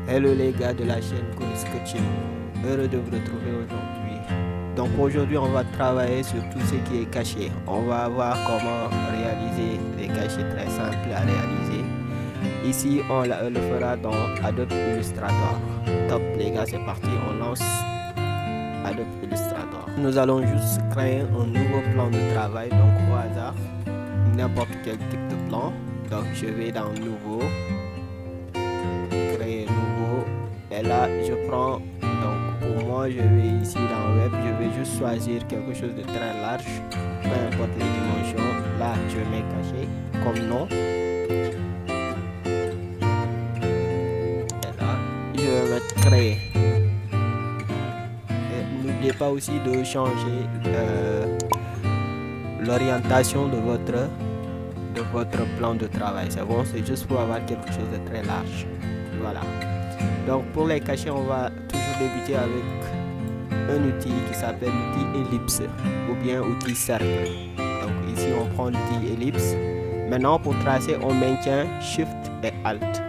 Hello les gars de la chaîne Colis Coaching, heureux de vous retrouver aujourd'hui. Donc aujourd'hui on va travailler sur tout ce qui est caché. On va voir comment réaliser les cachets très simples à réaliser. Ici on le fera dans Adobe Illustrator. Top les gars, c'est parti, on lance Adobe Illustrator. Nous allons juste créer un nouveau plan de travail, donc au hasard, n'importe quel type de plan. Donc je vais dans Nouveau, créer Nouveau, et là je prends, donc pour moi je vais ici dans Web, je vais juste choisir quelque chose de très large, peu importe les dimensions. Là je mets caché comme nom, et là je vais mettre créer. N'oubliez pas aussi de changer l'orientation de votre plan de travail. C'est bon, c'est juste pour avoir quelque chose de très large. Voilà. Donc pour les cachets, on va toujours débuter avec un outil qui s'appelle l'outil ellipse ou bien outil cercle. Donc ici on prend l'outil ellipse. Maintenant pour tracer, on maintient Shift et Alt.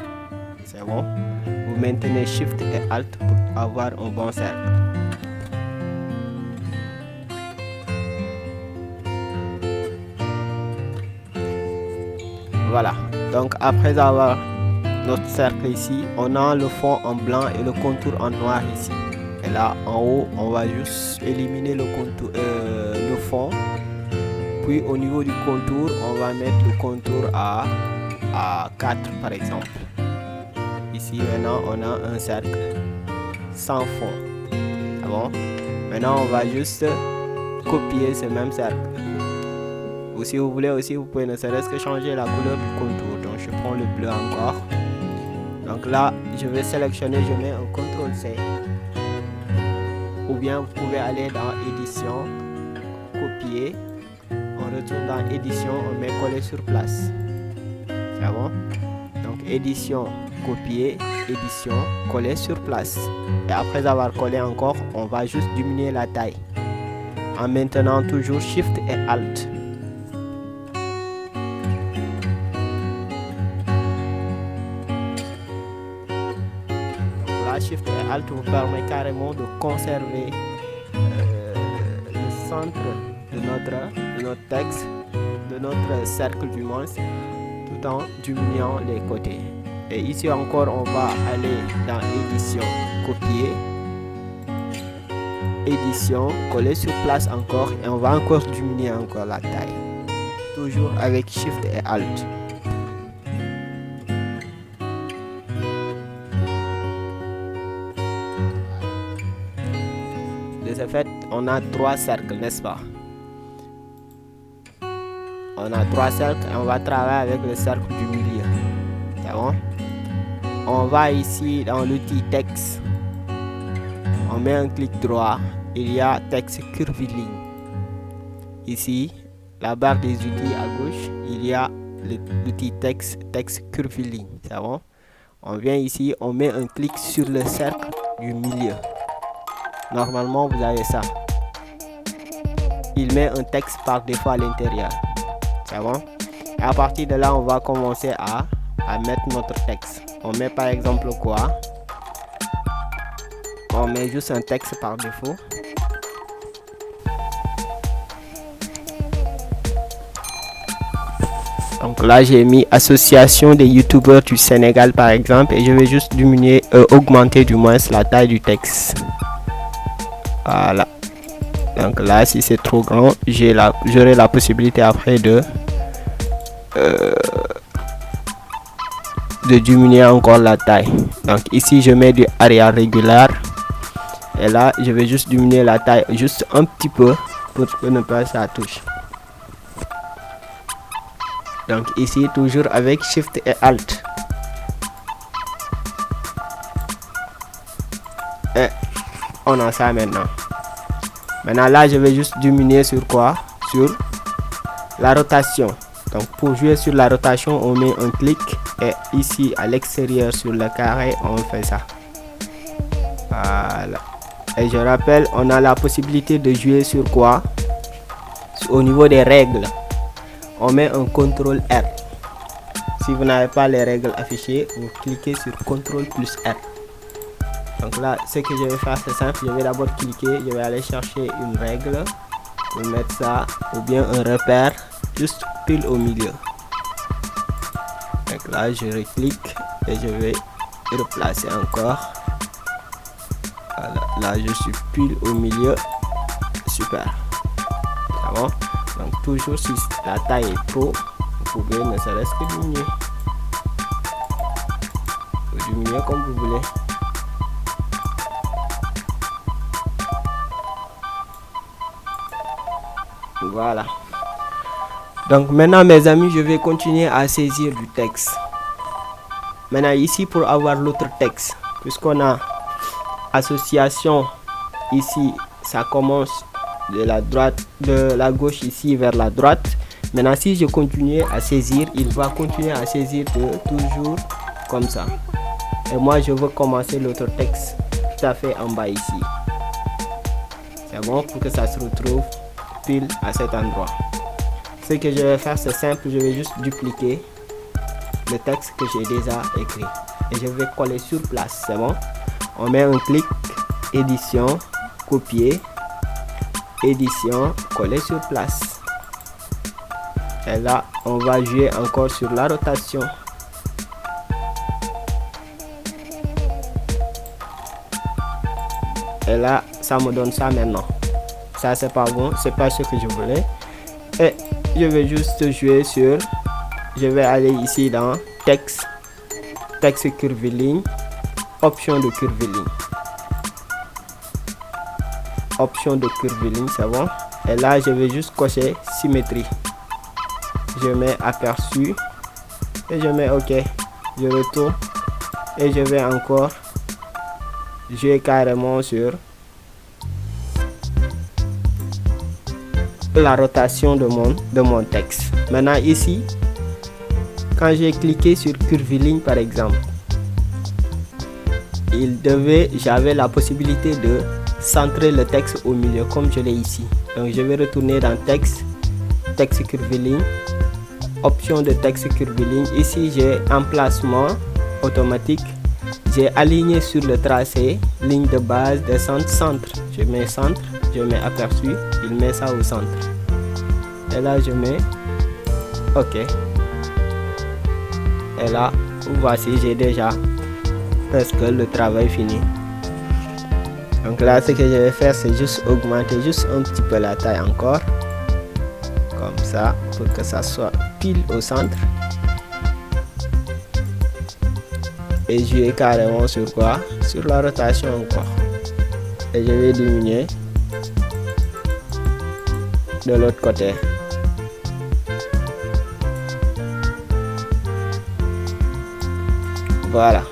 C'est bon. Vous maintenez Shift et Alt pour avoir un bon cercle. Voilà, donc après avoir notre cercle ici, on a le fond en blanc et le contour en noir ici. Et là en haut, on va juste éliminer le contour, le fond. Puis au niveau du contour, on va mettre le contour à 4 par exemple. Ici maintenant, on a un cercle sans fond. Ah bon? Maintenant, on va juste copier ce même cercle. Ou si vous voulez aussi, vous pouvez ne serait-ce que changer la couleur du contour. Donc je prends le bleu encore. Donc là, je vais sélectionner, je mets un CTRL-C. Ou bien vous pouvez aller dans édition, copier. On retourne dans édition, on met coller sur place. C'est bon? Donc édition, copier, édition, coller sur place. Et après avoir collé encore, on va juste diminuer la taille. En maintenant toujours Shift et Alt. Shift et Alt vous permet carrément de conserver le centre de notre texte, de notre cercle du moins, tout en diminuant les côtés. Et ici encore, on va aller dans édition, copier, édition, coller sur place encore, et on va encore diminuer encore la taille. Toujours avec Shift et Alt. De ce fait, on a 3 cercles, n'est-ce pas? On a 3 cercles et on va travailler avec le cercle du milieu. C'est bon? On va ici dans l'outil texte. On met un clic droit. Il y a texte curviligne. Ici, la barre des outils à gauche, il y a l'outil texte curviligne. C'est bon? On vient ici, on met un clic sur le cercle du milieu. Normalement, vous avez ça. Il met un texte par défaut à l'intérieur. C'est bon? Et à partir de là, on va commencer à mettre notre texte. On met par exemple quoi? On met juste un texte par défaut. Donc là, j'ai mis association des youtubeurs du Sénégal par exemple. Et je vais juste diminuer, augmenter du moins la taille du texte. Voilà. Donc là, si c'est trop grand, j'aurai la possibilité après de diminuer encore la taille. Donc ici, je mets du area régulier. Et là, je vais juste diminuer la taille juste un petit peu pour que ne pas ça touche. Donc ici, toujours avec Shift et Alt. Et on a ça maintenant. Maintenant là, je vais juste diminuer sur quoi? Sur la rotation. Donc pour jouer sur la rotation, on met un clic et ici à l'extérieur sur le carré, on fait ça. Voilà. Et je rappelle, on a la possibilité de jouer sur quoi? Au niveau des règles, on met un CTRL R. Si vous n'avez pas les règles affichées, vous cliquez sur CTRL plus R. Donc là, ce que je vais faire, c'est simple. Je vais d'abord cliquer, je vais aller chercher une règle pour mettre ça, ou bien un repère juste pile au milieu. Donc là, je reclique et je vais replacer encore. Voilà, là je suis pile au milieu. Super. C'est bon. Donc toujours si la taille est trop, vous pouvez ne serait-ce que diminuer. Vous diminuez comme vous voulez. Voilà. Donc maintenant mes amis, je vais continuer à saisir du texte. Maintenant ici, pour avoir l'autre texte, puisqu'on a association ici, ça commence de la droite, de la gauche ici vers la droite. Maintenant si je continue à saisir, il va continuer à saisir toujours comme ça. Et moi je veux commencer l'autre texte tout à fait en bas ici. C'est bon, pour que ça se retrouve pile à cet endroit. Ce que je vais faire, c'est simple, je vais juste dupliquer le texte que j'ai déjà écrit et je vais coller sur place. C'est bon. On met un clic, édition, copier, édition, coller sur place. Et là on va jouer encore sur la rotation. Et là ça me donne ça maintenant. Ça c'est pas bon, c'est pas ce que je voulais. Et je vais juste jouer sur, je vais aller ici dans texte, texte curviligne, option de curviligne. Option de curviligne, c'est bon. Et là je vais juste cocher symétrie. Je mets aperçu et je mets OK. Je retourne et je vais encore jouer carrément sur la rotation de mon texte. Maintenant ici, quand j'ai cliqué sur curviligne par exemple, j'avais la possibilité de centrer le texte au milieu comme je l'ai ici. Donc je vais retourner dans texte, texte curviligne, option de texte curviligne. Ici j'ai emplacement automatique, j'ai aligné sur le tracé, ligne de base, descente, centre. Je mets centre, je mets aperçu, il met ça au centre. Et là je mets OK. Et là voici, j'ai déjà presque le travail fini. Donc là ce que je vais faire, c'est juste augmenter juste un petit peu la taille encore, comme ça, pour que ça soit pile au centre. Et jouer carrément sur quoi? Sur la rotation encore. Et je vais diminuer de l'autre côté. Voilà.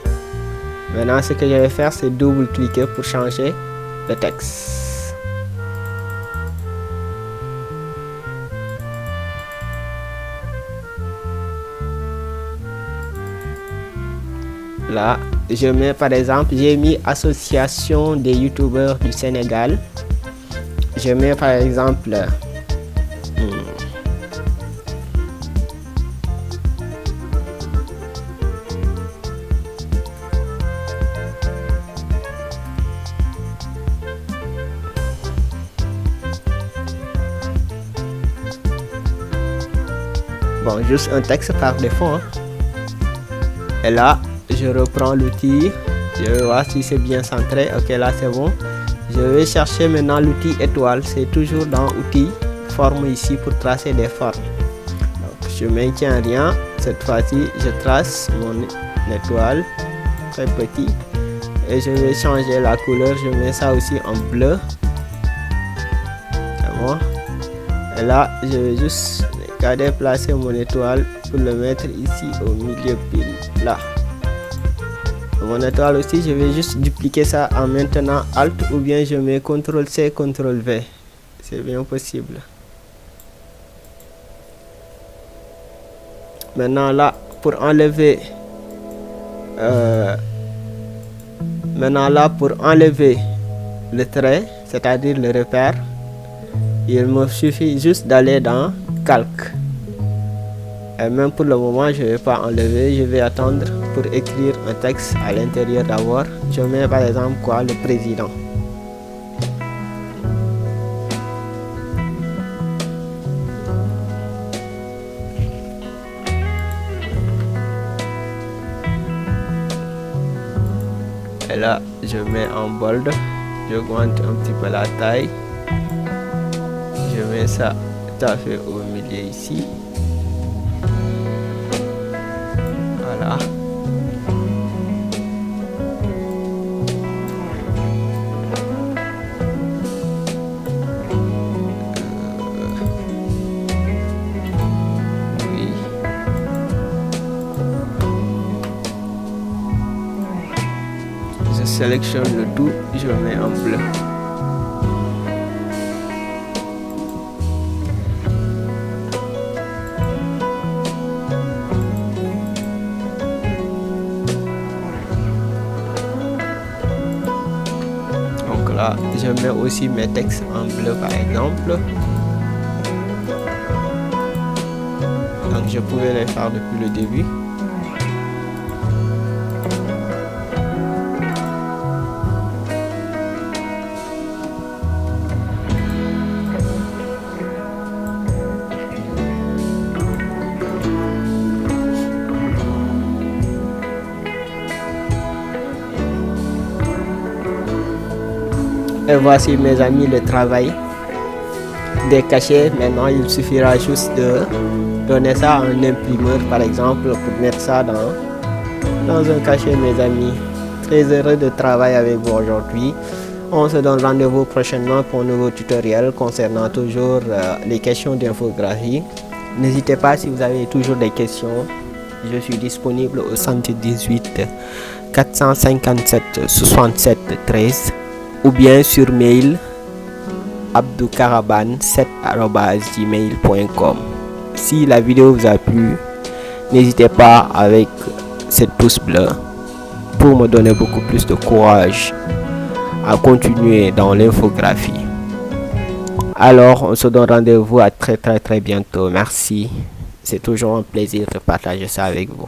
Maintenant ce que je vais faire, c'est double-cliquer pour changer le texte. Là, je mets par exemple, j'ai mis association des youtubeurs du Sénégal. Je mets par exemple bon, juste un texte par défaut, hein. Et là je reprends l'outil, je vais voir si c'est bien centré. OK, là c'est bon. Je vais chercher maintenant l'outil étoile, c'est toujours dans outils, forme ici pour tracer des formes. Donc je maintiens rien, cette fois-ci je trace mon étoile très petit et je vais changer la couleur, je mets ça aussi en bleu. C'est bon. Et là je vais juste regarder, placer mon étoile pour le mettre ici au milieu pile là. Mon étoile aussi, je vais juste dupliquer ça en maintenant Alt ou bien je mets CTRL C, CTRL V. C'est bien possible. Maintenant là, pour enlever le trait, c'est-à-dire le repère, il me suffit juste d'aller dans calque. Et même pour le moment, je ne vais pas enlever, je vais attendre pour écrire un texte à l'intérieur d'abord. Je mets par exemple quoi, le président. Et là, je mets en bold, j'augmente un petit peu la taille. Je mets ça tout à fait au milieu ici. Voilà. Oui. Je sélectionne le tout, je mets en bleu. Là, je mets aussi mes textes en bleu par exemple. Donc je pouvais les faire depuis le début. Et voici mes amis le travail des cachets. Maintenant il suffira juste de donner ça à un imprimeur par exemple pour mettre ça dans un cachet mes amis. Très heureux de travailler avec vous aujourd'hui. On se donne rendez-vous prochainement pour un nouveau tutoriel concernant toujours les questions d'infographie. N'hésitez pas si vous avez toujours des questions. Je suis disponible au 78 457 67 13 ou bien sur mail abdoukaraban7@gmail.com. Si la vidéo vous a plu, n'hésitez pas avec cette pouce bleu pour me donner beaucoup plus de courage à continuer dans l'infographie. Alors, on se donne rendez-vous à très bientôt. Merci. C'est toujours un plaisir de partager ça avec vous.